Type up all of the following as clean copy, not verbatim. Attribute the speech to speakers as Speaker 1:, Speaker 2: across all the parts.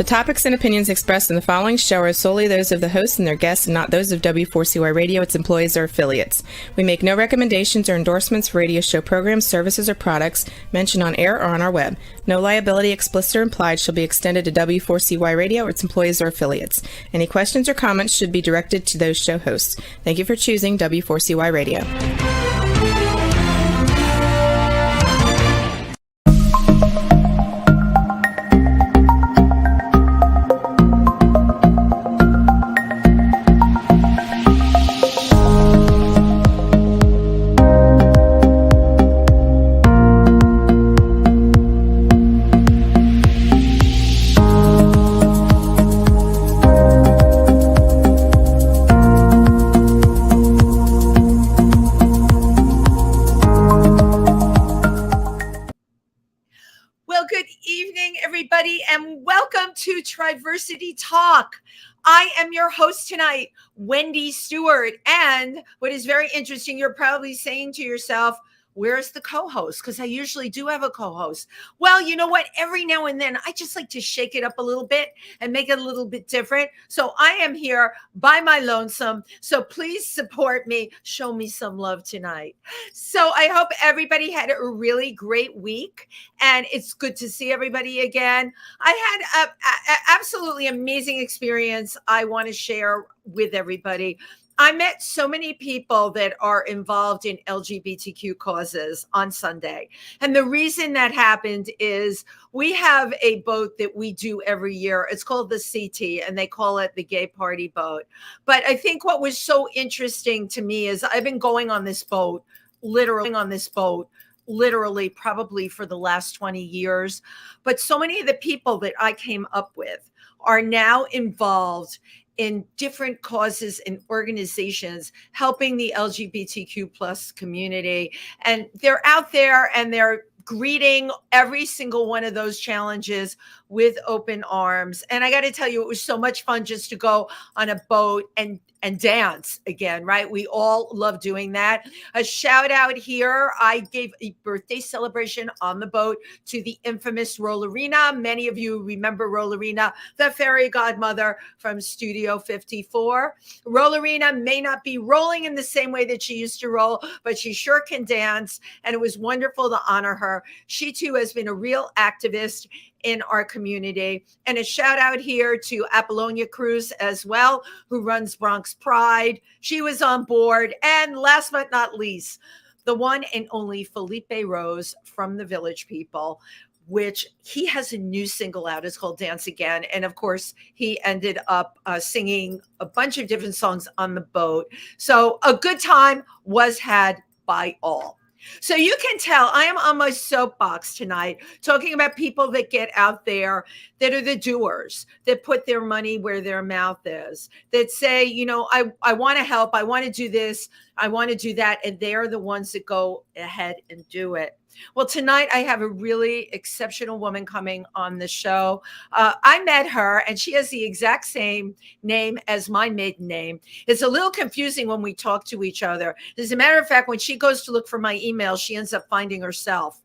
Speaker 1: The topics and opinions expressed in the following show are solely those of the host and their guests and not those of W4CY Radio, its employees, or affiliates. We make no recommendations or endorsements for radio show programs, services, or products mentioned on air or on our web. No liability, explicit or implied, shall be extended to W4CY Radio or its employees or affiliates. Any questions or comments should be directed to those show hosts. Thank you for choosing W4CY Radio.
Speaker 2: And welcome to Triversity Talk. I am your host tonight, Wendy Stewart. And what is very interesting, you're probably saying to yourself, where's the co-host? Because I usually do have a co-host. Well, you know what? Every now and then, I just like to shake it up a little bit and make it a little bit different. So I am here by my lonesome. So please support me. Show me some love tonight. So I hope everybody had a really great week. And it's good to see everybody again. I had an absolutely amazing experience I want to share with everybody. I met so many people that are involved in LGBTQ causes on Sunday. And the reason that happened is we have a boat that we do every year. It's called the CT, and they call it the Gay Party Boat. But I think what was so interesting to me is I've been going on this boat, literally probably for the last 20 years. But so many of the people that I came up with are now involved in different causes and organizations helping the LGBTQ plus community. And they're out there and they're greeting every single one of those challenges with open arms. And I got to tell you, it was so much fun just to go on a boat and dance again, right? We all love doing that. A shout out here. I gave a birthday celebration on the boat to the infamous Rollerina. Many of you remember Rollerina, the fairy godmother from Studio 54. Rollerina may not be rolling in the same way that she used to roll, but she sure can dance. And it was wonderful to honor her. She too has been a real activist in our community. And a shout out here to Apollonia Cruz as well, who runs Bronx Pride. She was on board. And last but not least, the one and only Felipe Rose from the Village People, which he has a new single out. It's called Dance Again. And of course, he ended up singing a bunch of different songs on the boat. So a good time was had by all. So you can tell I am on my soapbox tonight talking about people that get out there, that are the doers, that put their money where their mouth is, that say, you know, I want to help. I want to do this. I want to do that. And they're the ones that go ahead and do it. Well, tonight I have a really exceptional woman coming on the show. I met her and she has the exact same name as my maiden name. It's a little confusing when we talk to each other. As a matter of fact, when she goes to look for my email, she ends up finding herself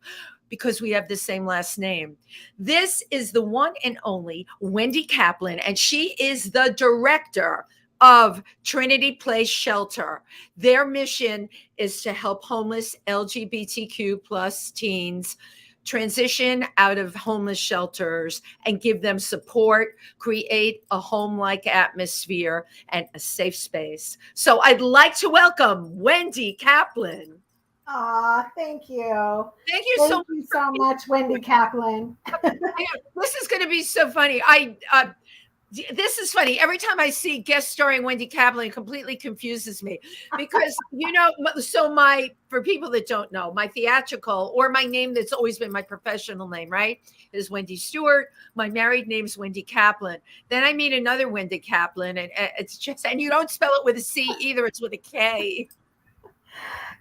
Speaker 2: because we have the same last name. This is the one and only Wendy Kaplan, and she is the director of Trinity Place Shelter. Their mission is to help homeless LGBTQ plus teens transition out of homeless shelters and give them support, create a home-like atmosphere and a safe space. So I'd like to welcome Wendy Kaplan.
Speaker 3: Thank you.
Speaker 2: Thank you
Speaker 3: so much, Wendy Kaplan.
Speaker 2: This is going to be so funny. This is funny. Every time I see guest starring Wendy Kaplan, it completely confuses me because, you know, for people that don't know, my theatrical or my name that's always been my professional name, right, is Wendy Stewart. My married name's Wendy Kaplan. Then I meet another Wendy Kaplan, and it's just, and you don't spell it with a C either. It's with a K.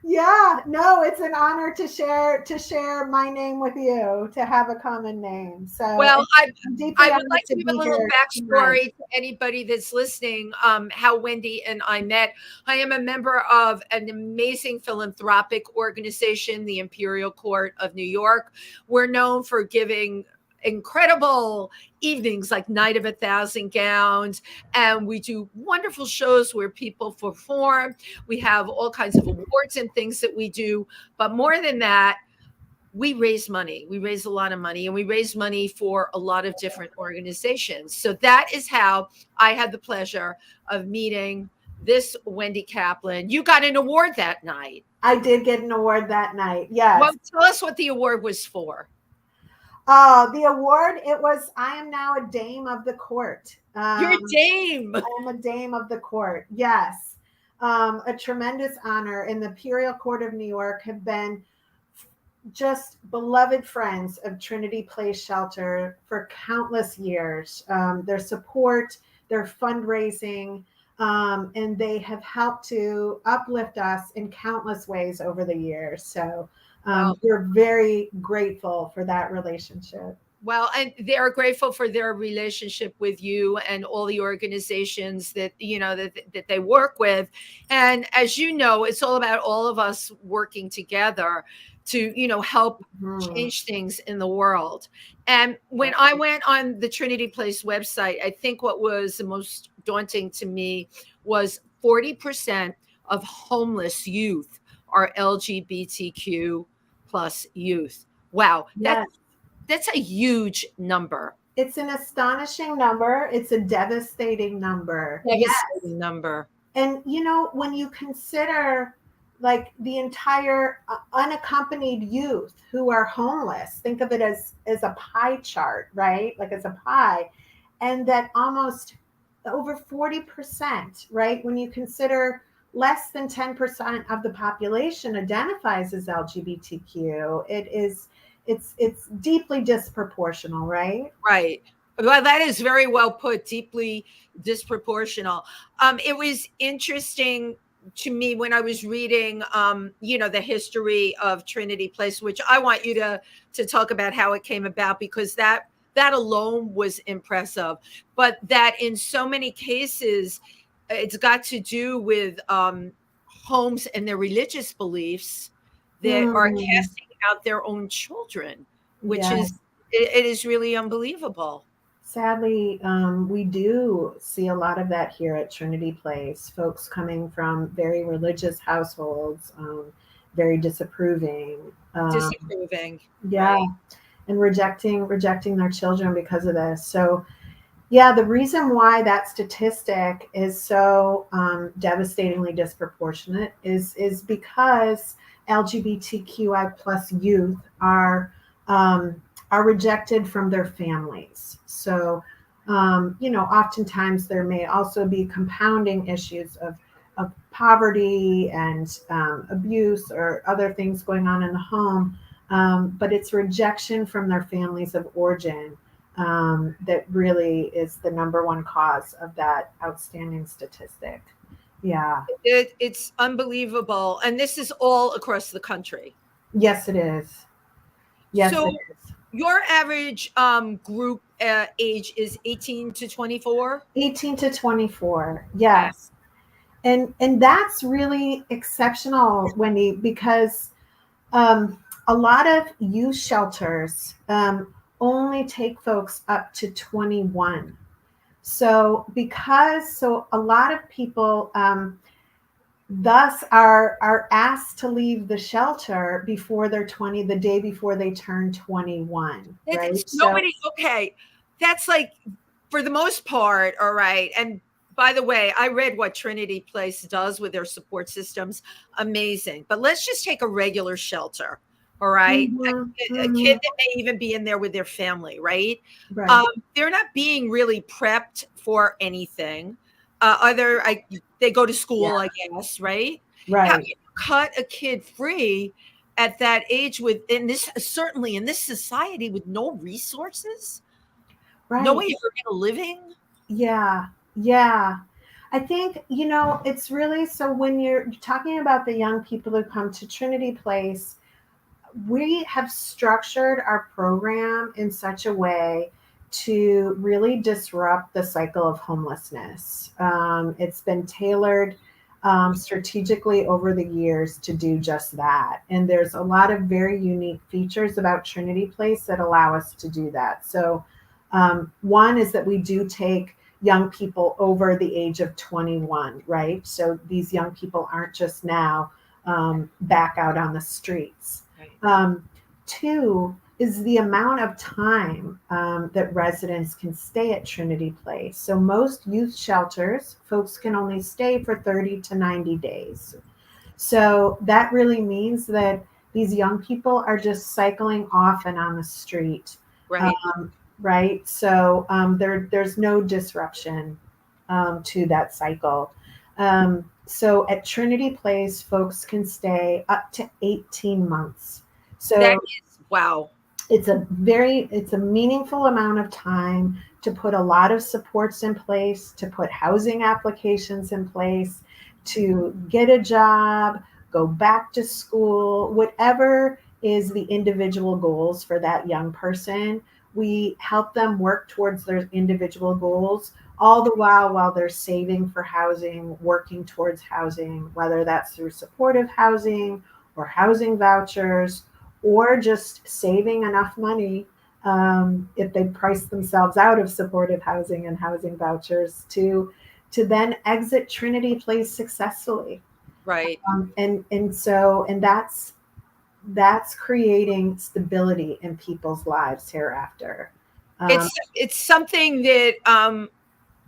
Speaker 3: Yeah, no, it's an honor to share my name with you, to have a common name. So,
Speaker 2: well, I would like to give a little backstory to anybody that's listening, how Wendy and I met. I am a member of an amazing philanthropic organization, the Imperial Court of New York. We're known for giving incredible evenings like Night of 1,000 Gowns, and we do wonderful shows where people perform. We have all kinds of awards and things that we do, but more than that, we raise money. We raise a lot of money, and we raise money for a lot of different organizations. So that is how I had the pleasure of meeting this Wendy Kaplan. You got an award that night.
Speaker 3: I did get an award that night. Yes.
Speaker 2: Well, tell us what the award was for.
Speaker 3: The award, it was, I am now a dame of the court.
Speaker 2: You're a dame.
Speaker 3: I am a dame of the court. Yes. A tremendous honor. In the Imperial Court of New York have been just beloved friends of Trinity Place Shelter for countless years. Their support, their fundraising, and they have helped to uplift us in countless ways over the years. So we're very grateful for that relationship.
Speaker 2: Well, and they're grateful for their relationship with you and all the organizations that, you know, that they work with. And as you know, it's all about all of us working together to, you know, help change things in the world. And when I went on the Trinity Place website, I think what was the most daunting to me was 40% of homeless youth are LGBTQ plus youth. Wow. That's a huge number.
Speaker 3: It's an astonishing number. It's a devastating number.
Speaker 2: Devastating number.
Speaker 3: And, you know, when you consider like the entire unaccompanied youth who are homeless, think of it as a pie chart, right? Like as a pie. And that almost over 40%, right? When you consider less than 10% of the population identifies as LGBTQ, it's deeply disproportional, right?
Speaker 2: Right. Well, that is very well put, deeply disproportional. It was interesting to me when I was reading, you know, the history of Trinity Place, which I want you to talk about how it came about, because that alone was impressive. But that in so many cases, it's got to do with homes and their religious beliefs that are casting out their own children, which it is really unbelievable.
Speaker 3: Sadly, we do see a lot of that here at Trinity Place. Folks coming from very religious households, very disapproving. Yeah. Right. And rejecting their children because of this. So, yeah, the reason why that statistic is so devastatingly disproportionate is because LGBTQI plus youth are rejected from their families. So, you know, oftentimes there may also be compounding issues of poverty and abuse or other things going on in the home. But it's rejection from their families of origin that really is the number one cause of that outstanding statistic. Yeah.
Speaker 2: It's unbelievable. And this is all across the country.
Speaker 3: Yes, it is. Yes,
Speaker 2: so
Speaker 3: it is.
Speaker 2: Your average group age is 18 to 24?
Speaker 3: 18 to 24, yes. And that's really exceptional, Wendy, because a lot of youth shelters only take folks up to 21. So a lot of people thus are asked to leave the shelter before they're 20, the day before they turn 21. Right?
Speaker 2: Okay. That's like, for the most part, all right. And by the way, I read what Trinity Place does with their support systems. Amazing. But let's just take a regular shelter. All right. A kid that may even be in there with their family, right? They're not being really prepped for anything. They go to school, I guess, right?
Speaker 3: Right.
Speaker 2: How you cut a kid free at that age certainly in this society with no resources, no way of earning a living?
Speaker 3: Yeah. I think, you know, it's really, so when you're talking about the young people who come to Trinity Place, we have structured our program in such a way to really disrupt the cycle of homelessness. It's been tailored strategically over the years to do just that. And there's a lot of very unique features about Trinity Place that allow us to do that. So one is that we do take young people over the age of 21, right? So these young people aren't just now back out on the streets.
Speaker 2: Right.
Speaker 3: Two is the amount of time that residents can stay at Trinity Place. So most youth shelters, folks can only stay for 30 to 90 days. So that really means that these young people are just cycling off and on the street.
Speaker 2: Right.
Speaker 3: Right. So there's no disruption to that cycle. So at Trinity Place, folks can stay up to 18 months. So
Speaker 2: that is, wow.
Speaker 3: It's a meaningful amount of time to put a lot of supports in place, to put housing applications in place, to get a job, go back to school, whatever is the individual goals for that young person. We help them work towards their individual goals, all the while they're saving for housing, working towards housing, whether that's through supportive housing or housing vouchers, or just saving enough money if they price themselves out of supportive housing and housing vouchers to then exit Trinity Place successfully.
Speaker 2: Right.
Speaker 3: And that's creating stability in people's lives hereafter.
Speaker 2: It's something that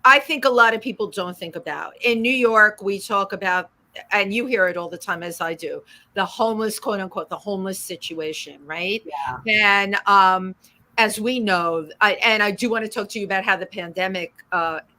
Speaker 2: I think a lot of people don't think about. In New York, we talk about, and you hear it all the time, as I do, the homeless, quote unquote, the homeless situation, right?
Speaker 3: Yeah.
Speaker 2: And as we know, I do want to talk to you about how the pandemic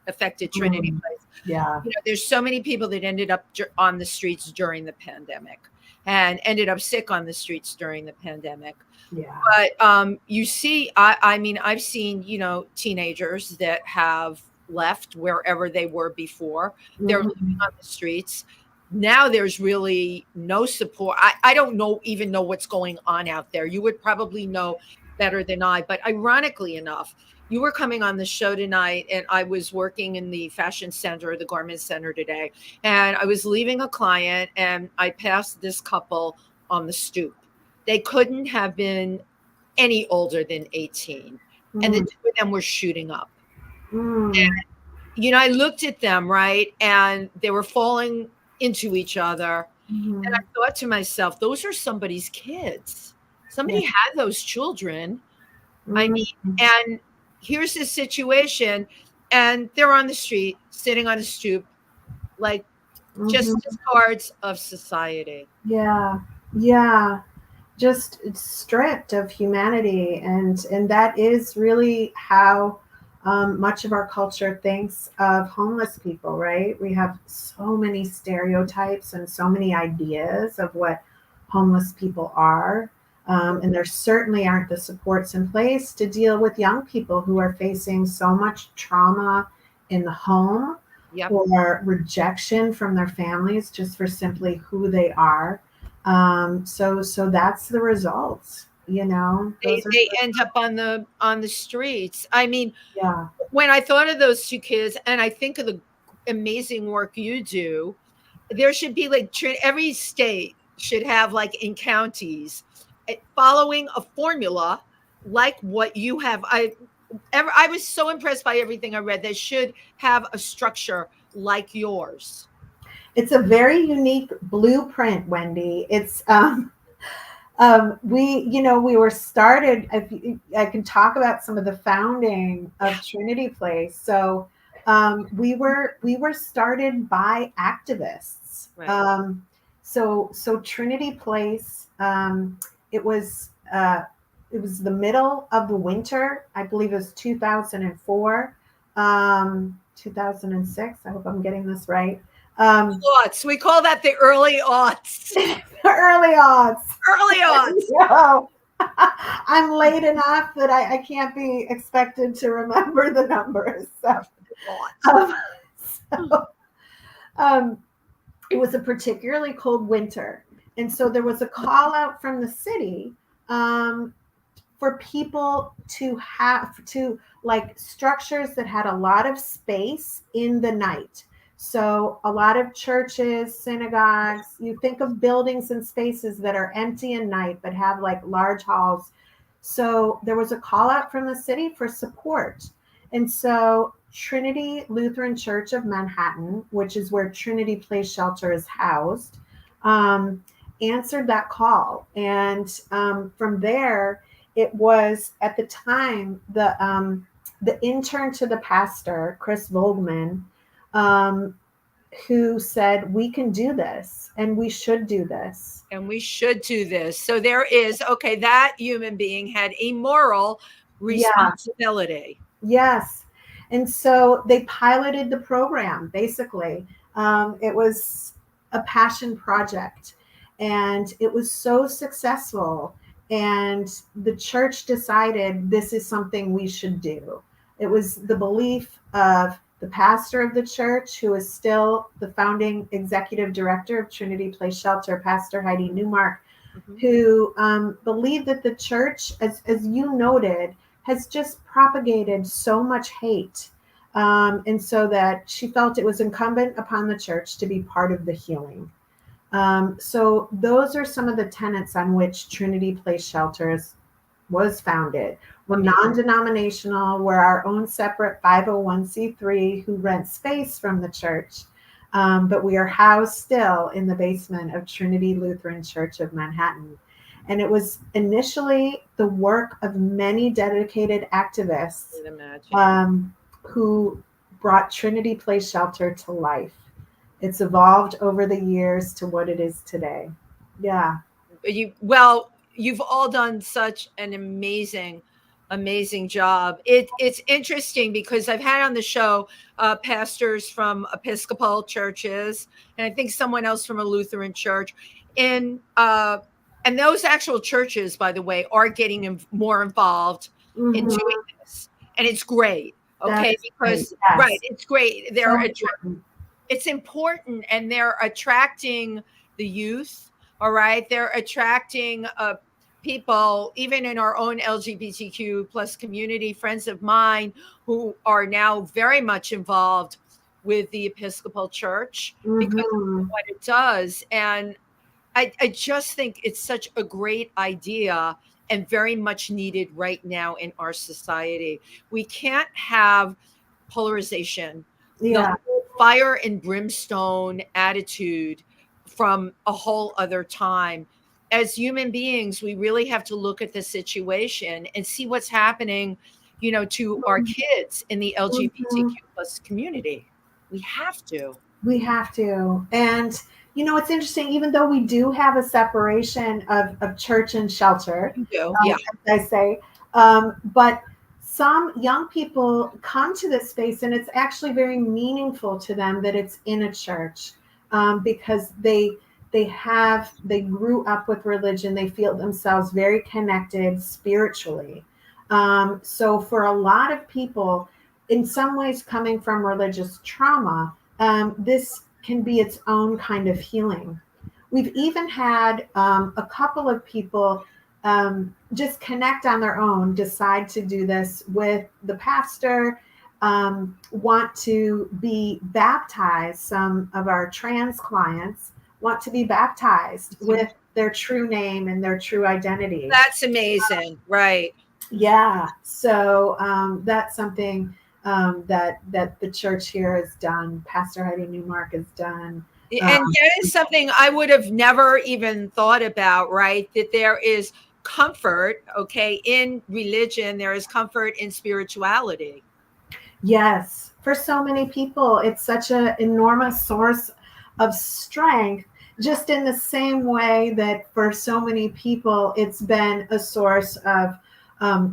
Speaker 2: affected Trinity Place.
Speaker 3: Yeah.
Speaker 2: You know, there's so many people that ended up on the streets during the pandemic and ended up sick on the streets during the pandemic.
Speaker 3: Yeah.
Speaker 2: But you see, I mean, I've seen, you know, teenagers that have left wherever they were before. They're living on the streets. Now there's really no support. I don't even know what's going on out there. You would probably know better than I. But ironically enough, you were coming on the show tonight, and I was working in the fashion center, the garment center today, and I was leaving a client, and I passed this couple on the stoop. They couldn't have been any older than 18, and the two of them were shooting up. And, you know, I looked at them, right, and they were falling into each other. And I thought to myself, those are somebody's kids. Somebody had those children. I mean, and here's this situation, and they're on the street, sitting on a stoop, like just discards of society.
Speaker 3: Yeah. Yeah. Just stripped of humanity. And that is really how much of our culture thinks of homeless people, right? We have so many stereotypes and so many ideas of what homeless people are. And there certainly aren't the supports in place to deal with young people who are facing so much trauma in the home, or rejection from their families just for simply who they are. So that's the results. You know,
Speaker 2: they end up on the streets. I mean,
Speaker 3: yeah.
Speaker 2: When I thought of those two kids, and I think of the amazing work you do, there should be like every state should have, like in counties, following a formula like what you have. I was so impressed by everything I read. They should have a structure like yours.
Speaker 3: It's a very unique blueprint, Wendy. It's we were started. I can talk about some of the founding of Trinity Place. So we were started by activists.
Speaker 2: Right.
Speaker 3: So Trinity Place. It was the middle of the winter. I believe it was 2004, 2006. I hope I'm getting this right.
Speaker 2: Aughts. We call that the early aughts.
Speaker 3: Early aughts.
Speaker 2: Early aughts.
Speaker 3: No. I'm late enough that I can't be expected to remember the numbers. It was a particularly cold winter. And so there was a call out from the city for people to have like structures that had a lot of space in the night. So a lot of churches, synagogues, you think of buildings and spaces that are empty at night but have like large halls. So there was a call out from the city for support. And so Trinity Lutheran Church of Manhattan, which is where Trinity Place Shelter is housed, answered that call. And from there, it was at the time the intern to the pastor, Chris Volgman, who said, we can do this and we should do this.
Speaker 2: And we should do this. So there is, okay, that human being had a moral responsibility.
Speaker 3: Yes. And so they piloted the program, basically. It was a passion project and it was so successful. And the church decided this is something we should do. It was the belief of the pastor of the church, who is still the founding executive director of Trinity Place Shelter, Pastor Heidi Newmark, who believed that the church, as you noted, has just propagated so much hate. And so that she felt it was incumbent upon the church to be part of the healing. So those are some of the tenets on which Trinity Place Shelters was founded. We're non-denominational. We're our own separate 501c3 who rent space from the church. But we are housed still in the basement of Trinity Lutheran Church of Manhattan. And it was initially the work of many dedicated activists who brought Trinity Place Shelter to life. It's evolved over the years to what it is today. Yeah.
Speaker 2: You've all done such an amazing job. It's interesting because I've had on the show pastors from Episcopal churches, and I think someone else from a Lutheran church. And those actual churches, by the way, are getting more involved in doing this, and it's great. Okay, because right, it's great. It's important, and they're attracting the youth. All right, they're attracting people, even in our own LGBTQ plus community, friends of mine who are now very much involved with the Episcopal Church because of what it does. And I just think it's such a great idea and very much needed right now in our society. We can't have polarization, the fire and brimstone attitude from a whole other time. As human beings, we really have to look at the situation and see what's happening, to our kids in the LGBTQ plus community. We have to.
Speaker 3: And it's interesting, even though we do have a separation of church and shelter, as I say, but some young people come to this space and it's actually very meaningful to them that it's in a church, because they grew up with religion. They feel themselves very connected spiritually. So for a lot of people, in some ways coming from religious trauma, this can be its own kind of healing. We've even had a couple of people just connect on their own, decide to do this with the pastor, want to be baptized. Some of our trans clients want to be baptized with their true name and their true identity.
Speaker 2: That's amazing. Right.
Speaker 3: Yeah. So that's something that the church here has done. Pastor Heidi Newmark has done.
Speaker 2: And that is something I would have never even thought about, right? That there is comfort, okay, in religion. There is comfort in spirituality.
Speaker 3: Yes. For so many people, it's such an enormous source of strength, just in the same way that for so many people, it's been a source of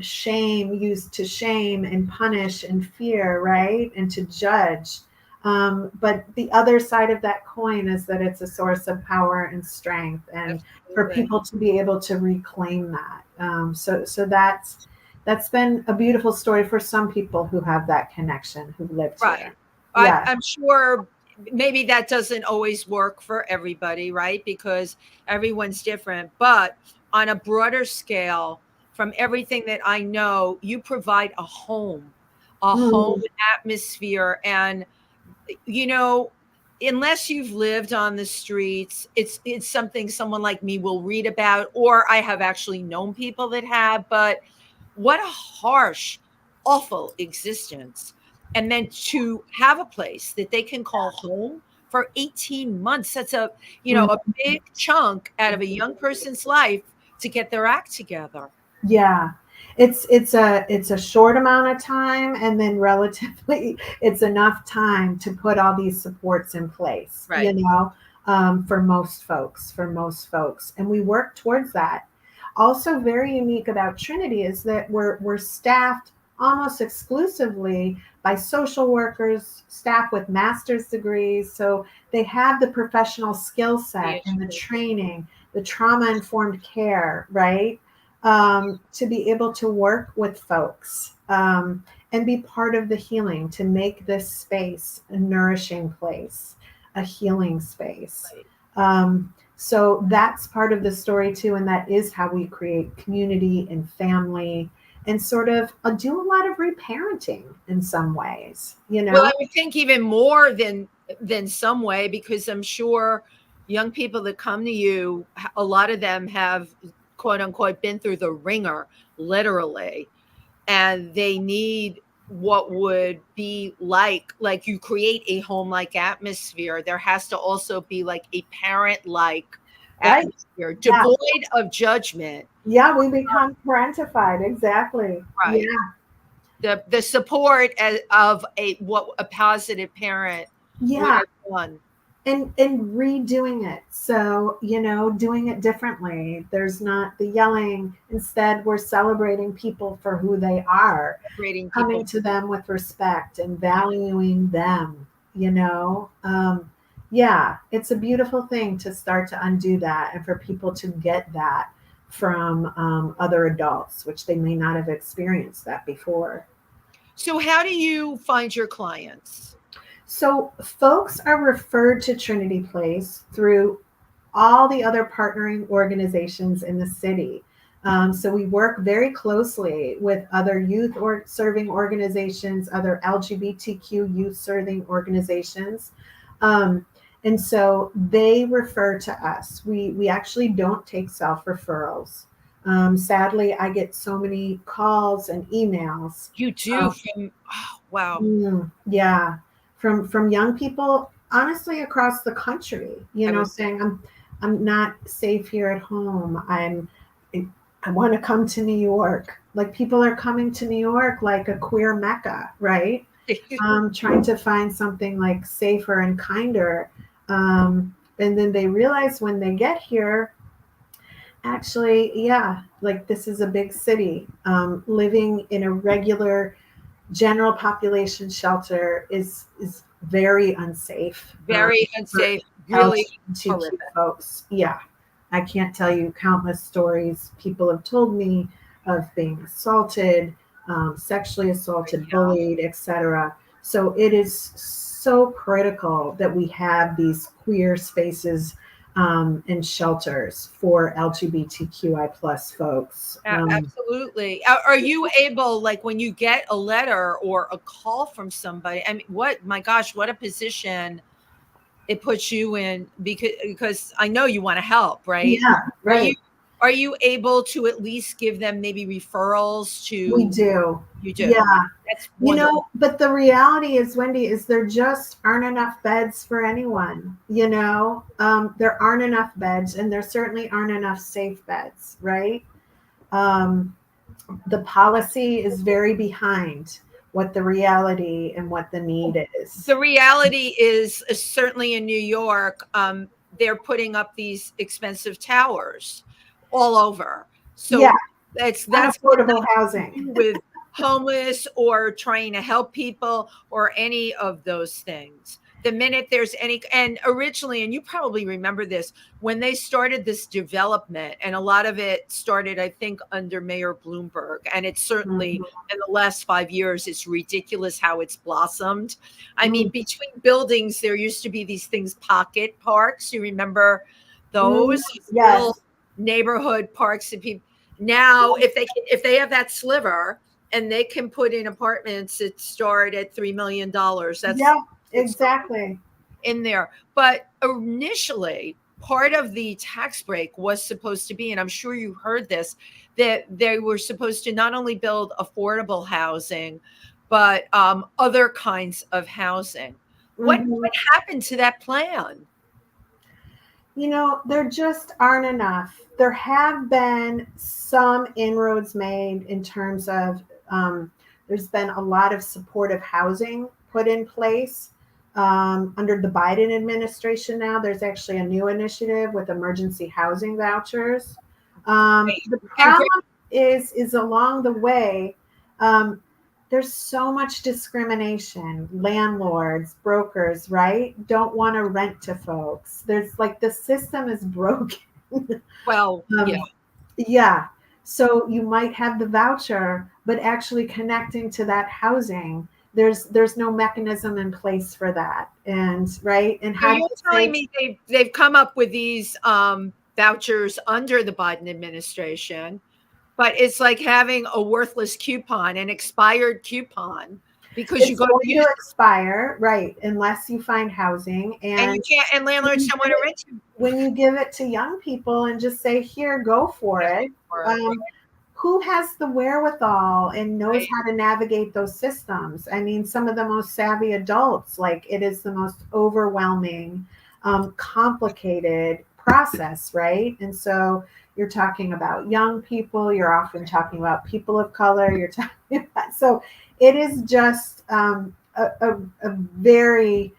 Speaker 3: shame, used to shame and punish and fear, right? And to judge. But the other side of that coin is that it's a source of power and strength, and for people to be able to reclaim that. So that's been a beautiful story for some people who have that connection, who've lived here.
Speaker 2: Yeah. I'm sure maybe that doesn't always work for everybody, right? Because everyone's different. But on a broader scale, from everything that I know, you provide a home atmosphere, and you know, unless you've lived on the streets, it's something someone like me will read about, or I have actually known people that have. But what a harsh, awful existence. And then to have a place that they can call home for 18 months, that's a, a big chunk out of a young person's life to get their act together.
Speaker 3: Yeah. It's a short amount of time, and then relatively it's enough time to put all these supports in place,
Speaker 2: Right.
Speaker 3: for most folks. And we work towards that. Also very unique about Trinity is that we're staffed almost exclusively by social workers, staff with master's degrees. So they have the professional skill set and the training, the trauma-informed care, right? To be able to work with folks and be part of the healing, to make this space a nourishing place, a healing space. So that's part of the story too. And that is how we create community and family and sort of do a lot of reparenting in some ways,
Speaker 2: Well, I would think even more than some way, because I'm sure young people that come to you, a lot of them have quote unquote been through the ringer, literally, and they need what would be like you create a home like atmosphere. There has to also be like a parent like atmosphere, devoid of judgment.
Speaker 3: Yeah, we become parentified. Exactly.
Speaker 2: Right.
Speaker 3: Yeah.
Speaker 2: The support of a positive parent would have done.
Speaker 3: And redoing it. So, doing it differently. There's not the yelling. Instead, we're celebrating people for who they are, coming to them with respect and valuing them, Yeah, it's a beautiful thing to start to undo that, and for people to get that from other adults, which they may not have experienced that before.
Speaker 2: So how do you find your clients?
Speaker 3: So folks are referred to Trinity Place through all the other partnering organizations in the city. So we work very closely with other youth serving organizations, other LGBTQ youth serving organizations. And so they refer to us. We actually don't take self-referrals. Sadly, I get so many calls and emails.
Speaker 2: You do? Wow.
Speaker 3: Yeah. From young people, honestly, across the country, saying I'm not safe here at home. I want to come to New York. Like, people are coming to New York like a queer mecca, right? Trying to find something like safer and kinder. And then they realize when they get here, actually, yeah, like this is a big city. Living in a regular general population shelter is very unsafe.
Speaker 2: Very unsafe. Really
Speaker 3: LGBTQ folks. Yeah. I can't tell you countless stories people have told me of being assaulted, sexually assaulted, bullied, etc. So it is so critical that we have these queer spaces and shelters for LGBTQI plus folks.
Speaker 2: Absolutely. Are you able, like when you get a letter or a call from somebody, I mean, my gosh, what a position it puts you in, because I know you want to help, right?
Speaker 3: Yeah, right.
Speaker 2: Are you able to at least give them maybe referrals to?
Speaker 3: We do.
Speaker 2: You do.
Speaker 3: Yeah.
Speaker 2: That's wonderful.
Speaker 3: But the reality is, Wendy, is there just aren't enough beds for anyone. There aren't enough beds, and there certainly aren't enough safe beds, right? The policy is very behind what the reality and what the need is.
Speaker 2: The reality is certainly in New York, they're putting up these expensive towers all over. So
Speaker 3: yeah,
Speaker 2: that's
Speaker 3: affordable housing
Speaker 2: with homeless or trying to help people or any of those things. The minute there's any, and originally, and you probably remember this, when they started this development, and a lot of it started, I think, under Mayor Bloomberg, and it's certainly in the last 5 years, it's ridiculous how it's blossomed. I mean, between buildings, there used to be these things, pocket parks. You remember those?
Speaker 3: Yes.
Speaker 2: Little neighborhood parks that people, now, if they have that sliver and they can put in apartments that start at $3 million, that's
Speaker 3: exactly.
Speaker 2: In there. But initially, part of the tax break was supposed to be, and I'm sure you heard this, that they were supposed to not only build affordable housing, but other kinds of housing. What happened to that plan?
Speaker 3: You know, there just aren't enough. There have been some inroads made in terms of there's been a lot of supportive housing put in place. Under the Biden administration now, there's actually a new initiative with emergency housing vouchers. The problem is along the way, there's so much discrimination. Landlords, brokers, right, don't want to rent to folks. There's like the system is broken.
Speaker 2: Well, yeah.
Speaker 3: Yeah. So you might have the voucher, but actually connecting to that housing, there's no mechanism in place for that. And right. And
Speaker 2: so you're telling me they've come up with these vouchers under the Biden administration, but it's like having a worthless coupon, an expired coupon, because
Speaker 3: it's
Speaker 2: you go
Speaker 3: to expire, right? Unless you find housing,
Speaker 2: and you can't, and landlords don't want to rent you.
Speaker 3: When you give it to young people and just say, "Here, go for it," who has the wherewithal and knows how to navigate those systems? I mean, some of the most savvy adults, like it is the most overwhelming, complicated process, right? And so you're talking about young people, you're often talking about people of color, you're talking about, so it is just a very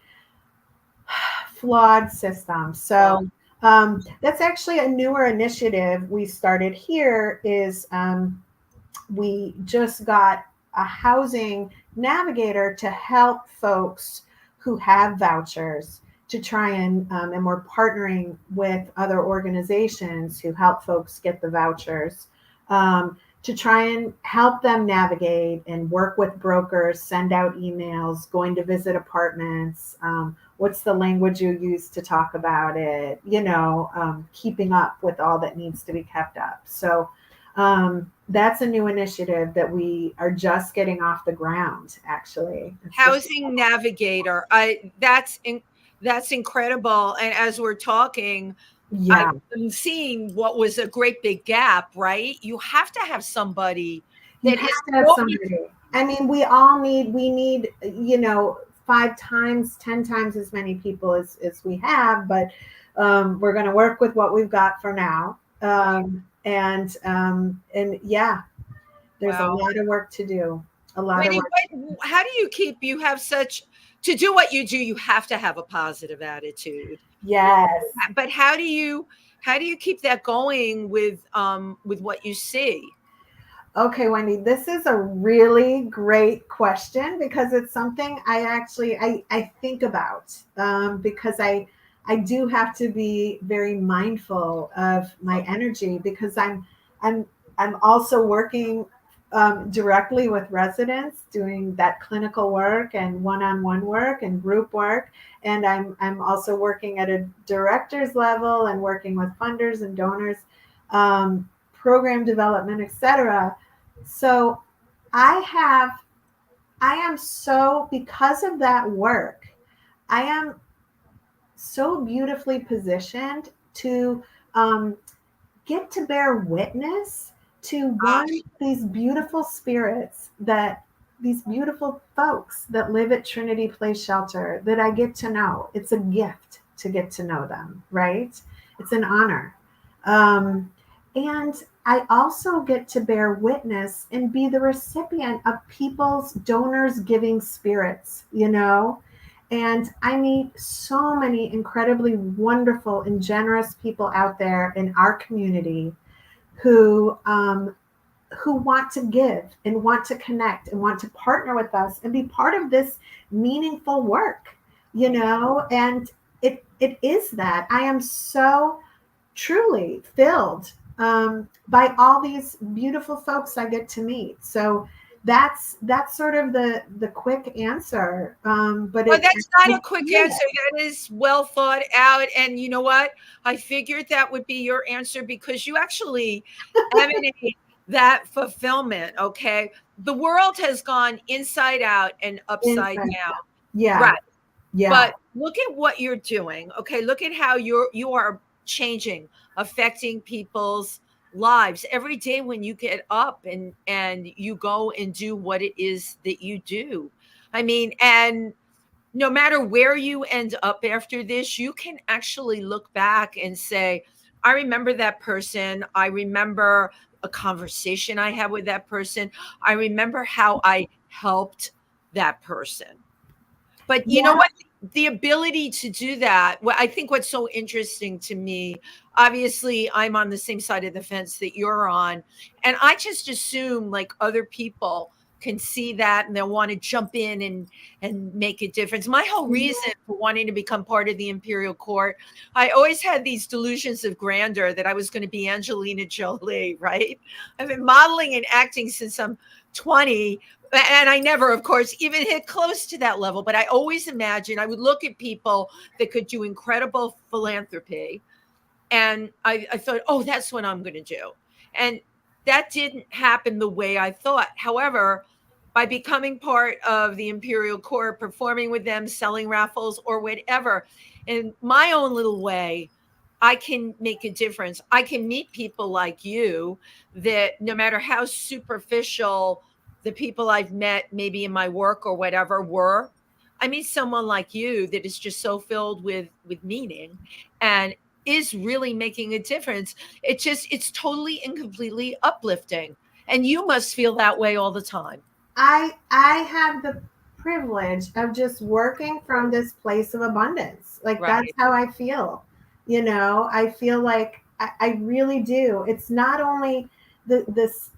Speaker 3: flawed system. So that's actually a newer initiative we started here is we just got a housing navigator to help folks who have vouchers to try and we're partnering with other organizations who help folks get the vouchers to try and help them navigate and work with brokers, send out emails, going to visit apartments, what's the language you use to talk about it, keeping up with all that needs to be kept up. So that's a new initiative that we are just getting off the ground, actually.
Speaker 2: Housing navigator. That's incredible. And as we're talking, I'm seeing what was a great big gap, right? You have to have somebody that is
Speaker 3: somebody. I mean, we need, 5 times, 10 times as many people as we have, but we're going to work with what we've got for now. And yeah, there's a lot of work to do.
Speaker 2: Wendy, how do you keep, you have such, to do what you do, you have to have a positive attitude.
Speaker 3: Yes.
Speaker 2: But how do you keep that going with what you see?
Speaker 3: Okay, Wendy, this is a really great question because it's something I think about because I do have to be very mindful of my energy because I'm also working directly with residents, doing that clinical work and one-on-one work and group work, and I'm also working at a director's level and working with funders and donors, program development, etc. So I am so, because of that work, I am so beautifully positioned to get to bear witness to these beautiful spirits, these beautiful folks that live at Trinity Place Shelter that I get to know. It's a gift to get to know them, right? It's an honor. And I also get to bear witness and be the recipient of people's donors giving spirits, and I meet so many incredibly wonderful and generous people out there in our community who want to give and want to connect and want to partner with us and be part of this meaningful work, and it is that. I am so truly filled by all these beautiful folks I get to meet. So that's sort of the quick answer. But
Speaker 2: that's not a quick answer. That is well thought out. And you know what? I figured that would be your answer because you actually emanate that fulfillment. Okay. The world has gone inside out and upside down.
Speaker 3: Yeah.
Speaker 2: Right.
Speaker 3: Yeah.
Speaker 2: But look at what you're doing. Okay, look at how you are changing, affecting people's lives every day when you get up and you go and do what it is that you do. I mean, and no matter where you end up after this, you can actually look back and say, I remember that person. I remember a conversation I had with that person. I remember how I helped that person. But you know
Speaker 3: Yeah.
Speaker 2: what? The ability to do that, I think what's so interesting to me, obviously, I'm on the same side of the fence that you're on. And I just assume like other people can see that and they'll want to jump in and make a difference. My whole reason for wanting to become part of the Imperial Court, I always had these delusions of grandeur that I was going to be Angelina Jolie, right? I've been modeling and acting since I'm 20, and I never, of course, even hit close to that level. But I always imagined I would look at people that could do incredible philanthropy. And I thought, oh, that's what I'm going to do. And that didn't happen the way I thought. However, by becoming part of the Imperial Court, performing with them, selling raffles or whatever, in my own little way, I can make a difference. I can meet people like you that no matter how superficial the people I've met, maybe in my work or whatever, were, I meet someone like you that is just so filled with meaning and is really making a difference. It's totally and completely uplifting. And you must feel that way all the time.
Speaker 3: I have the privilege of just working from this place of abundance. Like that's
Speaker 2: Right.
Speaker 3: how I feel. I feel like I really do. It's not only this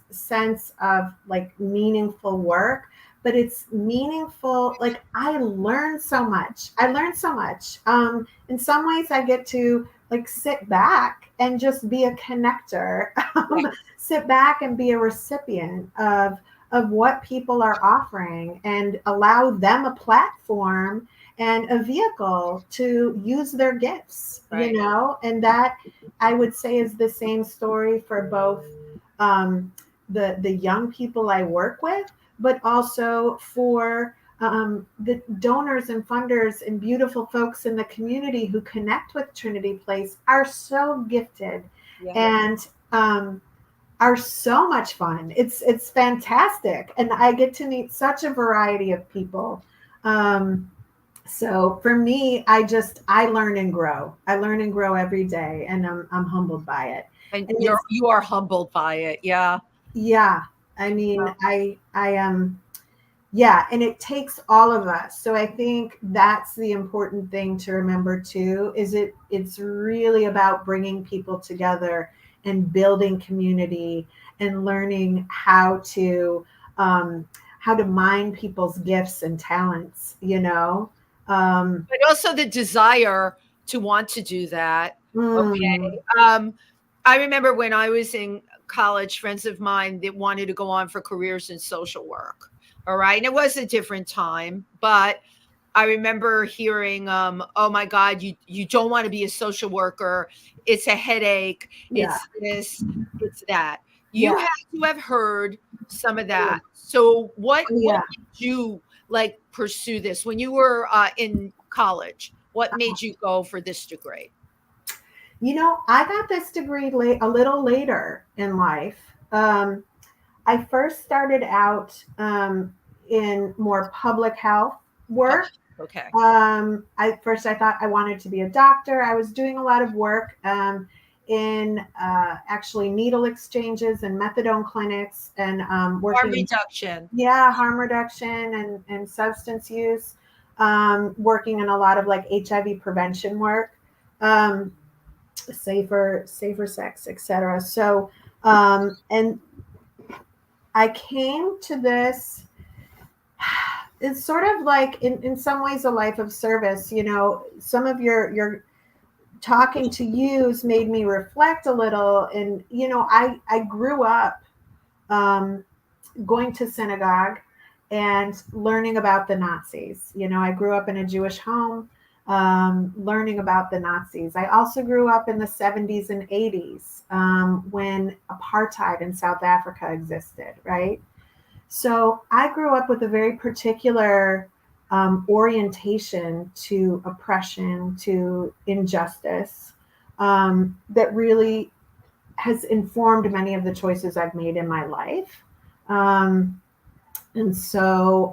Speaker 3: sense of like meaningful work, but it's meaningful. Like I learn so much. I learn so much. In some ways, I get to like sit back and just be a connector.
Speaker 2: Yeah.
Speaker 3: Sit back and be a recipient of what people are offering and allow them a platform and a vehicle to use their gifts,
Speaker 2: Right.
Speaker 3: and that I would say is the same story for both the young people I work with, but also for the donors and funders and beautiful folks in the community who connect with Trinity Place are so gifted
Speaker 2: Yeah.
Speaker 3: and are so much fun. It's fantastic, and I get to meet such a variety of people. So for me, I learn and grow. I learn and grow every day, and I'm humbled by it.
Speaker 2: And
Speaker 3: And
Speaker 2: you are humbled by it. Yeah.
Speaker 3: yeah, I mean, I am. Yeah, and it takes all of us. So I think that's the important thing to remember too. It's really about bringing people together and building community and learning how to mine people's gifts and talents.
Speaker 2: But also the desire to want to do that.
Speaker 3: Mm,
Speaker 2: Okay. I remember when I was in college, friends of mine that wanted to go on for careers in social work. All right. And it was a different time, but I remember hearing, oh my God, you don't want to be a social worker. It's a headache.
Speaker 3: yeah,
Speaker 2: It's this, it's that. You
Speaker 3: yeah,
Speaker 2: had to have heard some of that. So what
Speaker 3: yeah.
Speaker 2: made you like pursue this when you were in college? What made you go for this degree?
Speaker 3: I got this degree a little later in life. I first started out in more public health
Speaker 2: Oh,
Speaker 3: work.
Speaker 2: okay.
Speaker 3: I thought I wanted to be a doctor. I was doing a lot of work in actually needle exchanges and methadone clinics and
Speaker 2: Harm
Speaker 3: working,
Speaker 2: reduction.
Speaker 3: yeah, harm reduction and substance use, working in a lot of like HIV prevention work, um, safer sex, etc. So, and I came to this, it's sort of like in some ways a life of service. Some of your talking to yous made me reflect a little. And I grew up going to synagogue and learning about the Nazis. I grew up in a Jewish home, learning about the Nazis. I also grew up in the 70s and 80s, when apartheid in South Africa existed, right? So I grew up with a very particular orientation to oppression, to injustice, that really has informed many of the choices I've made in my life. And so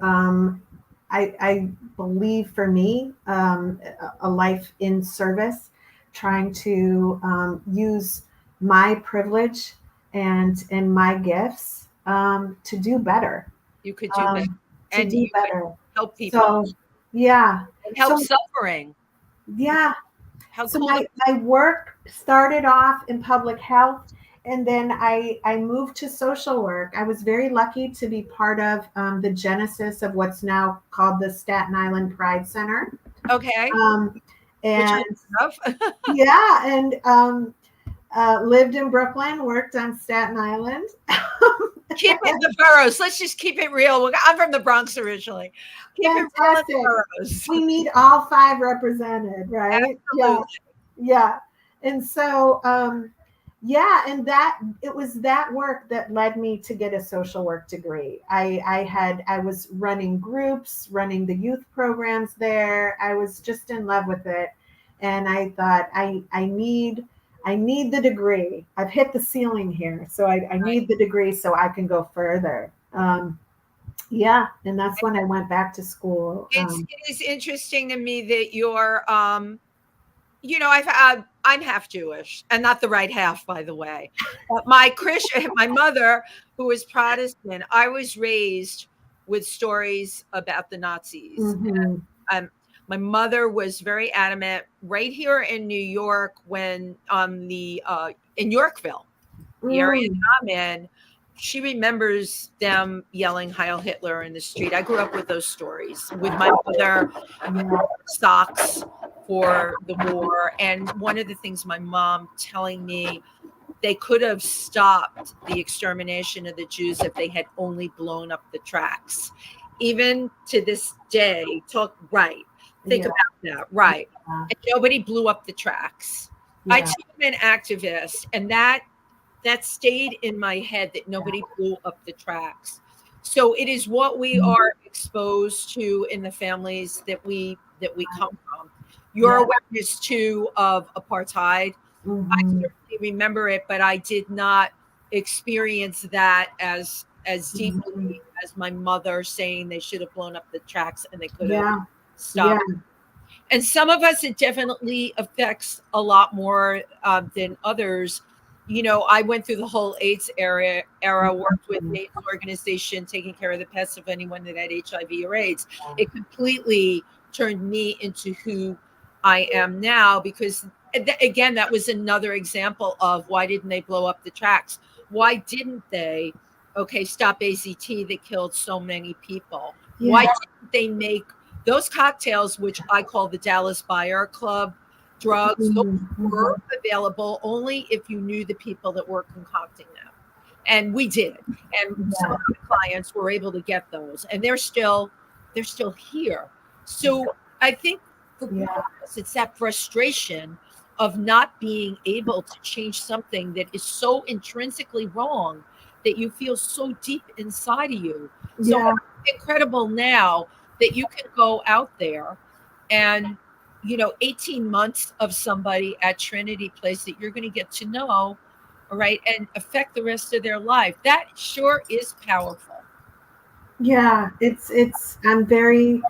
Speaker 3: I believe for me, a life in service, trying to use my privilege and my gifts to do better.
Speaker 2: You could do better.
Speaker 3: To do better.
Speaker 2: Help people.
Speaker 3: So, yeah.
Speaker 2: And help suffering.
Speaker 3: Yeah.
Speaker 2: How
Speaker 3: so
Speaker 2: cool.
Speaker 3: my work started off in public health, and then I moved to social work. I was very lucky to be part of the genesis of what's now called the Staten Island Pride Center.
Speaker 2: Okay.
Speaker 3: And yeah, and lived in Brooklyn, worked on Staten Island.
Speaker 2: Keep it in the boroughs. Let's just keep it real. I'm from the Bronx originally. Keep
Speaker 3: Fantastic.
Speaker 2: it real in the boroughs.
Speaker 3: We need all 5 represented, right?
Speaker 2: Absolutely.
Speaker 3: Yeah. And so, yeah, and it was that work that led me to get a social work degree. I was running groups, running the youth programs there. I was just in love with it. And I thought, I need the degree. I've hit the ceiling here. So I need the degree so I can go further. Yeah. And that's when I went back to school.
Speaker 2: It is interesting to me that you're, I'm half Jewish, and not the right half, by the way. But my mother, who was Protestant, I was raised with stories about the Nazis.
Speaker 3: Mm-hmm.
Speaker 2: And, my mother was very adamant right here in New York when in Yorkville, the area that I'm in. She remembers them yelling Heil Hitler in the street. I grew up with those stories with my mother, socks for the war. And one of the things my mom telling me, they could have stopped the extermination of the Jews if they had only blown up the tracks. Even to this day, think about that, right? And nobody blew up the tracks. I too am an activist, and that stayed in my head, that nobody blew up the tracks. So it is what we are exposed to in the families that we come from. Your awareness too of apartheid, I certainly remember it, but I did not experience that as deeply as my mother saying they should have blown up the tracks and they could have stopped. And some of us, it definitely affects a lot more than others. I went through the whole AIDS era, worked with the AIDS organization, taking care of the pets of anyone that had HIV or AIDS. It completely turned me into who I am now, because again, that was another example of why didn't they blow up the tracks? Why didn't they, stop AZT that killed so many people? Why didn't they make those cocktails, which I call the Dallas Buyer Club drugs, those were available only if you knew the people that were concocting them. And we did. And some of the clients were able to get those. And they're still here. So I think for us, it's that frustration of not being able to change something that is so intrinsically wrong that you feel so deep inside of you. So it's incredible now that you can go out there and 18 months of somebody at Trinity Place that you're going to get to know, all right, and affect the rest of their life. That sure is powerful.
Speaker 3: Yeah, I'm very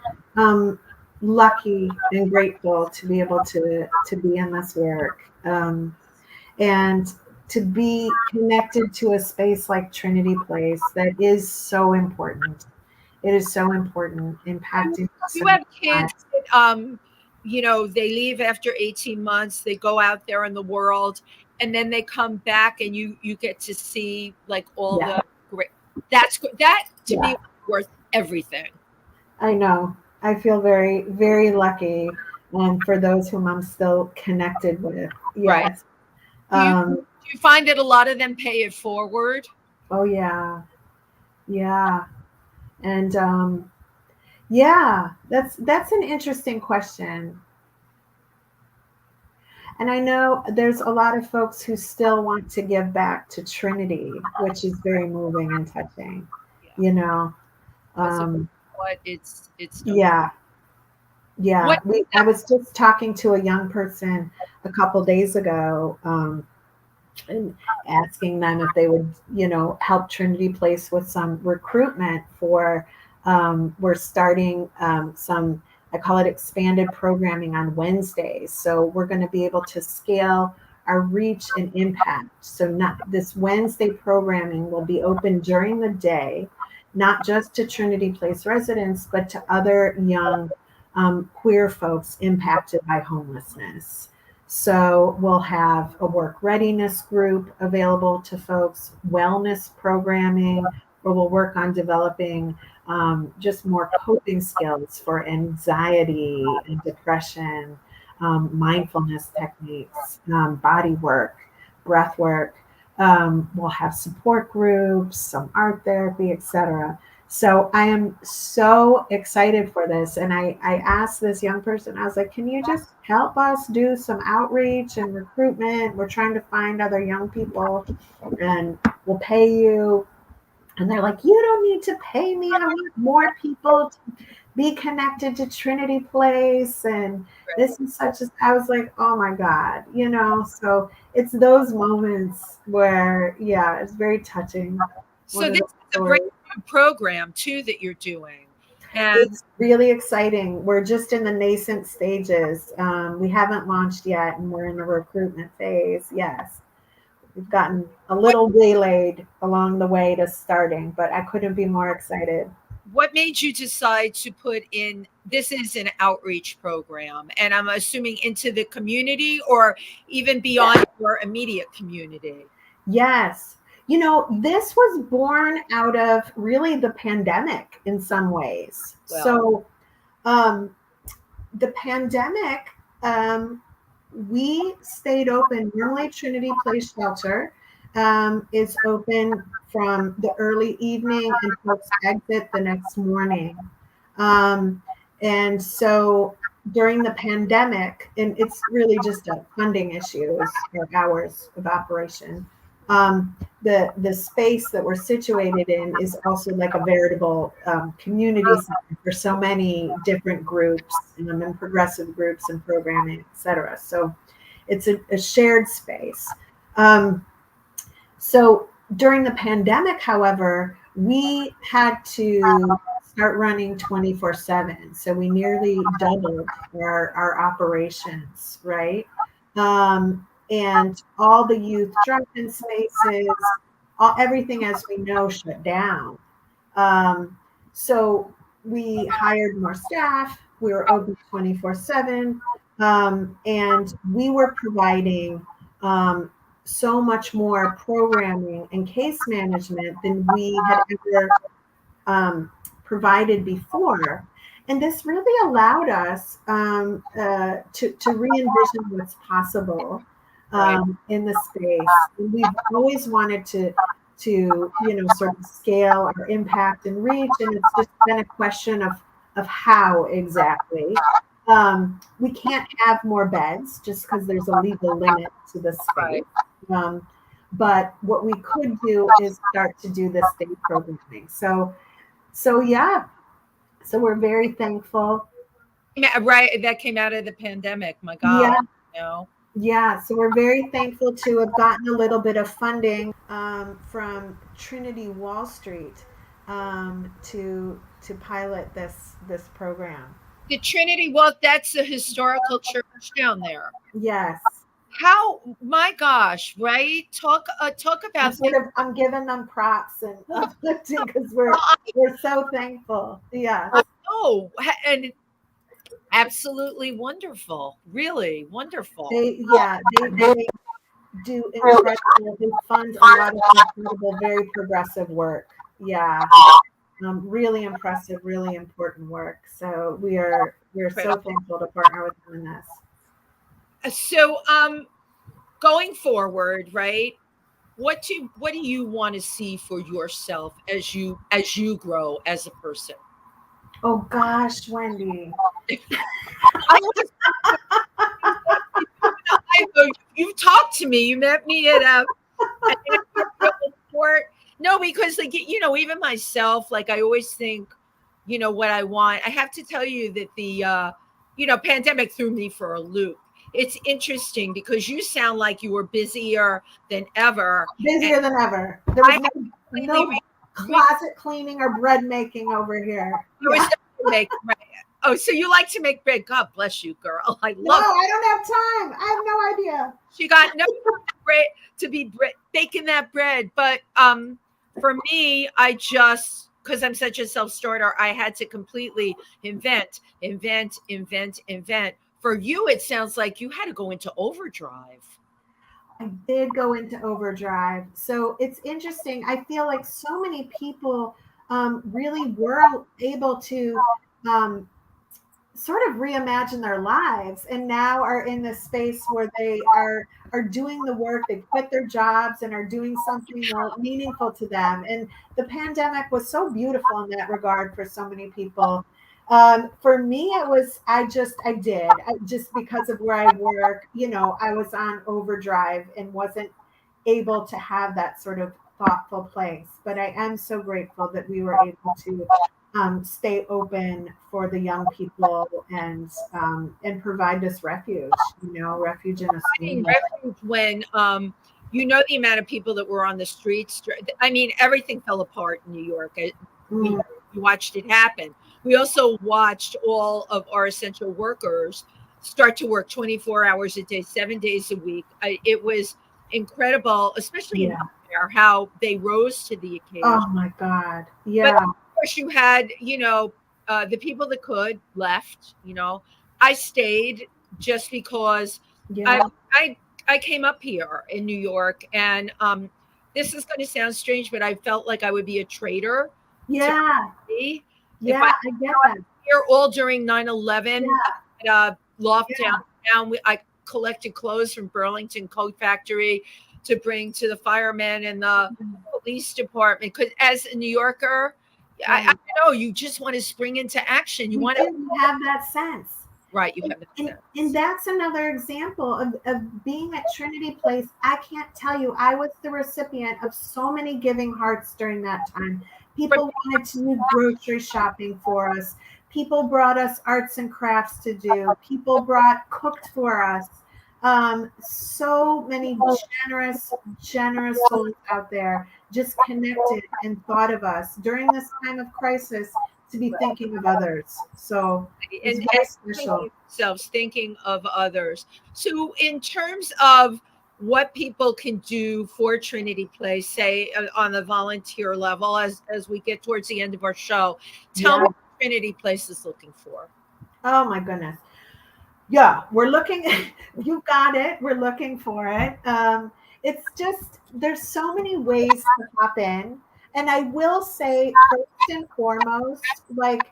Speaker 3: lucky and grateful to be able to be in this work, and to be connected to a space like Trinity Place that is so important. It is so important, impacting.
Speaker 2: You have kids that, they leave after 18 months, they go out there in the world, and then they come back and you get to see like all the great, that to me worth everything.
Speaker 3: I know. I feel very, very lucky. And for those whom I'm still connected with. Yes.
Speaker 2: Right. Do you find that a lot of them pay it forward?
Speaker 3: Oh yeah. Yeah. And that's an interesting question. And I know there's a lot of folks who still want to give back to Trinity, which is very moving and touching,
Speaker 2: That's a good what? It's
Speaker 3: Yeah. Yeah. I was just talking to a young person a couple days ago, and asking them if they would, help Trinity Place with some recruitment for, we're starting some, I call it expanded programming on Wednesdays. So we're going to be able to scale our reach and impact. So not this Wednesday programming will be open during the day, not just to Trinity Place residents, but to other young queer folks impacted by homelessness. So we'll have a work readiness group available to folks, wellness programming, where we'll work on developing just more coping skills for anxiety and depression, mindfulness techniques, body work, breath work. We'll have support groups, some art therapy, etc. So I am so excited for this. And I asked this young person, I was like, can you just help us do some outreach and recruitment? We're trying to find other young people and we'll pay you. And they're like, you don't need to pay me. I want more people to be connected to Trinity Place. And this is I was like, oh my God, so it's those moments where, yeah, it's very touching.
Speaker 2: So this is a brand new program too that you're doing. And
Speaker 3: it's really exciting. We're just in the nascent stages. We haven't launched yet, and we're in the recruitment phase. Yes. We've gotten a little waylaid along the way to starting, but I couldn't be more excited.
Speaker 2: What made you decide to put in, this is an outreach program, and I'm assuming into the community or even beyond your immediate community?
Speaker 3: Yes. This was born out of really the pandemic in some ways. Well, so the pandemic, we stayed open. Normally Trinity Place Shelter is open from the early evening and folks exit the next morning. And so during the pandemic, and it's really just a funding issue, or hours of operation. The space that we're situated in is also like a veritable community center for so many different groups and progressive groups and programming, et cetera. So it's a shared space. So during the pandemic, however, we had to start running 24/7. So we nearly doubled our operations, right? And all the youth drop-in spaces, everything as we know shut down. So we hired more staff. We were open 24/7, and we were providing so much more programming and case management than we had ever provided before. And this really allowed us to re-envision what's possible in the space. And we've always wanted to sort of scale our impact and reach, and it's just been a question of how exactly. We can't have more beds just because there's a legal limit to the space. But what we could do is start to do this day programming. So yeah. So we're very thankful.
Speaker 2: Right. That came out of the pandemic. My God.
Speaker 3: Yeah. Yeah. So we're very thankful to have gotten a little bit of funding from Trinity Wall Street to pilot this program.
Speaker 2: The Trinity, well, that's a historical church down there.
Speaker 3: Yes.
Speaker 2: How, my gosh, right? Talk about.
Speaker 3: I'm giving them props and uplifting because we're so thankful. Yeah.
Speaker 2: Oh, and absolutely wonderful. Really wonderful.
Speaker 3: They do incredible. They fund a lot of incredible, very progressive work. Yeah. Really impressive, really important work. So we're so thankful to partner with them in this.
Speaker 2: So going forward, right? What do you want to see for yourself as you grow as a person?
Speaker 3: Oh gosh, Wendy.
Speaker 2: You've talked to me. You met me at a airport. No, because even myself, I always think, what I want. I have to tell you that the pandemic threw me for a loop. It's interesting because you sound like you were busier than ever.
Speaker 3: Busier than ever. There was no
Speaker 2: re-
Speaker 3: closet cleaning or bread making over here.
Speaker 2: There was no make bread. Oh, so you like to make bread? God bless you, girl. I love.
Speaker 3: No, I don't have time. I have no idea.
Speaker 2: She got no bread to be baking that bread, but for me, I just, because I'm such a self-starter, I had to completely invent. For you, it sounds like you had to go into overdrive.
Speaker 3: I did go into overdrive. So it's interesting. I feel like so many people really were able to sort of reimagine their lives, and now are in this space where they are doing the work. They quit their jobs and are doing something more meaningful to them. And the pandemic was so beautiful in that regard for so many people. For me, it was, I just because of where I work, I was on overdrive and wasn't able to have that sort of thoughtful place. But I am so grateful that we were able to stay open for the young people and provide this refuge, refuge in a school.
Speaker 2: Refuge when the amount of people that were on the streets. I mean, everything fell apart in New York. We watched it happen. We also watched all of our essential workers start to work 24 hours a day, 7 days a week. It was incredible, especially in healthcare, how they rose to the occasion.
Speaker 3: Oh my God. Yeah.
Speaker 2: But of course you had, the people that could left, I stayed just because I came up here in New York, and this is going to sound strange, but I felt like I would be a traitor.
Speaker 3: Yeah. I get that.
Speaker 2: Here all during 9/11 at loft downtown. I collected clothes from Burlington Coat Factory to bring to the firemen and the police department. Because as a New Yorker, I know you just want to spring into action. You want to
Speaker 3: have that sense.
Speaker 2: Right, you have that sense.
Speaker 3: And that's another example of being at Trinity Place. I can't tell you, I was the recipient of so many giving hearts during that time. People wanted to do grocery shopping for us. People brought us arts and crafts to do. People cooked for us. So many generous souls out there just connected and thought of us during this time of crisis, to be thinking of others. So it's very special.
Speaker 2: Themselves, thinking of others. So in terms of what people can do for Trinity Place, say on the volunteer level, as we get towards the end of our show, tell me what Trinity Place is looking for.
Speaker 3: Oh my goodness. Yeah, we're looking, you got it. We're looking for it. It's just, there's so many ways to hop in. And I will say, first and foremost, like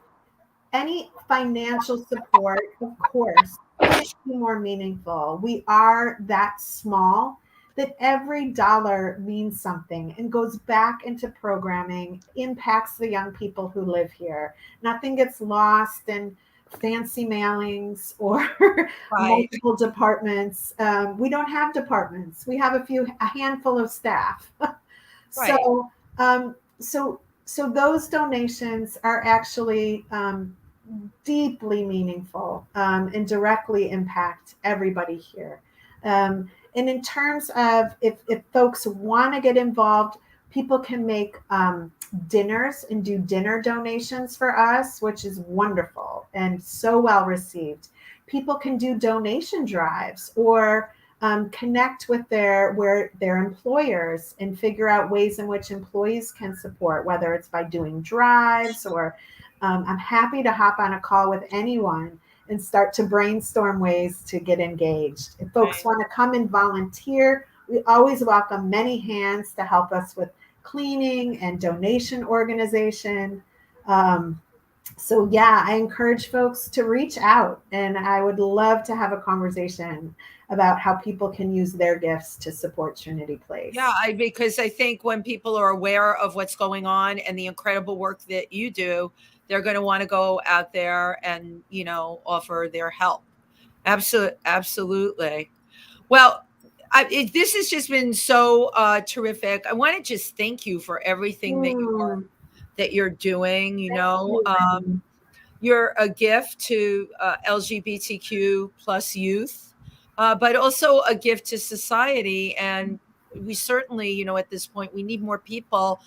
Speaker 3: any financial support, of course, should be more meaningful. We are that small that every dollar means something and goes back into programming, impacts the young people who live here. Nothing gets lost in fancy mailings or multiple departments. We don't have departments. We have a handful of staff. So those donations are actually deeply meaningful and directly impact everybody here. And in terms of if folks want to get involved, people can make dinners and do dinner donations for us, which is wonderful and so well received. People can do donation drives or connect with their employers and figure out ways in which employees can support, whether it's by doing drives or I'm happy to hop on a call with anyone and start to brainstorm ways to get engaged. If folks want to come and volunteer, we always welcome many hands to help us with cleaning and donation organization. So yeah, I encourage folks to reach out, and I would love to have a conversation about how people can use their gifts to support Trinity Place.
Speaker 2: Yeah, because I think when people are aware of what's going on and the incredible work that you do, they're going to want to go out there and, offer their help. Absolutely. Well, this has just been so terrific. I want to just thank you for everything that you are that you're doing.
Speaker 3: Thank you.
Speaker 2: You're a gift to LGBTQ plus youth, but also a gift to society. And we certainly, at this point, we need more people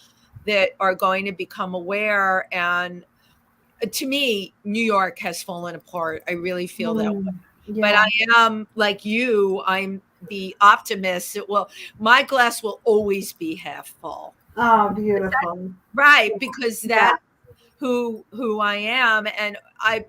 Speaker 2: that are going to become aware. And to me, New York has fallen apart. I really feel that way. But
Speaker 3: Yeah.
Speaker 2: I am like you. I'm the optimist. My glass will always be half full.
Speaker 3: Oh, beautiful.
Speaker 2: Right, because
Speaker 3: Yeah.
Speaker 2: that's who I am. And I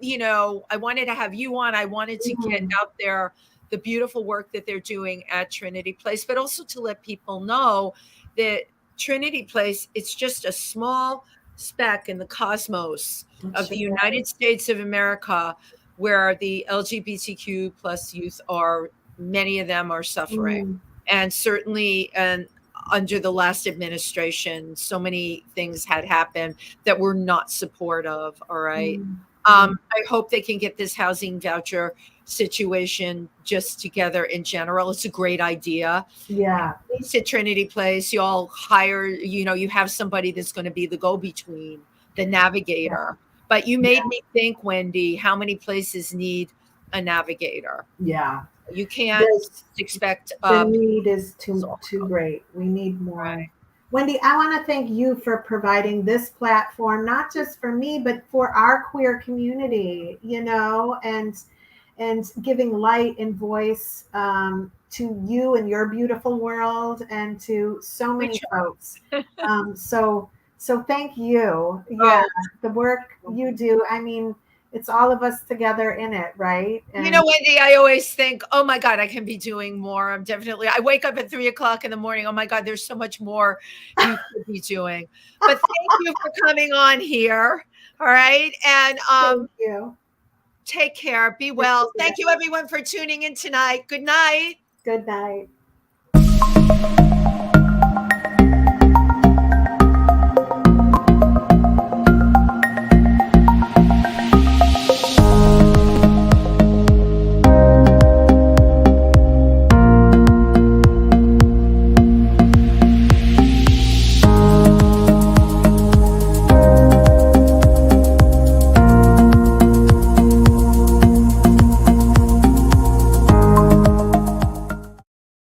Speaker 2: wanted to have you on. I wanted to get out there the beautiful work that they're doing at Trinity Place, but also to let people know that Trinity Place, it's just a small speck in the cosmos of the United States of America, where the LGBTQ plus youth are, many of them are suffering. And certainly, and under the last administration, so many things had happened that we're not supportive. All right. I hope they can get this housing voucher situation just together in general. It's a great idea.
Speaker 3: Yeah.
Speaker 2: At least at Trinity Place, you all hire, you have somebody that's going to be the go-between, the navigator. But you made me think, Wendy, how many places need a navigator?
Speaker 3: Yeah.
Speaker 2: You can't expect
Speaker 3: the need is too great. We need more.
Speaker 2: Right.
Speaker 3: Wendy, I want to thank you for providing this platform, not just for me, but for our queer community, and giving light and voice to you and your beautiful world, and to so many folks. So thank you. Yeah, the work you do. I mean, it's all of us together in it, right? And
Speaker 2: Wendy, I always think, oh my God, I can be doing more. I wake up at 3:00 in the morning. Oh my God, there's so much more you could be doing. But thank you for coming on here. All right. And
Speaker 3: thank you.
Speaker 2: Take care. Be well. Thank you, everyone, for tuning in tonight. Good night.
Speaker 3: Good night.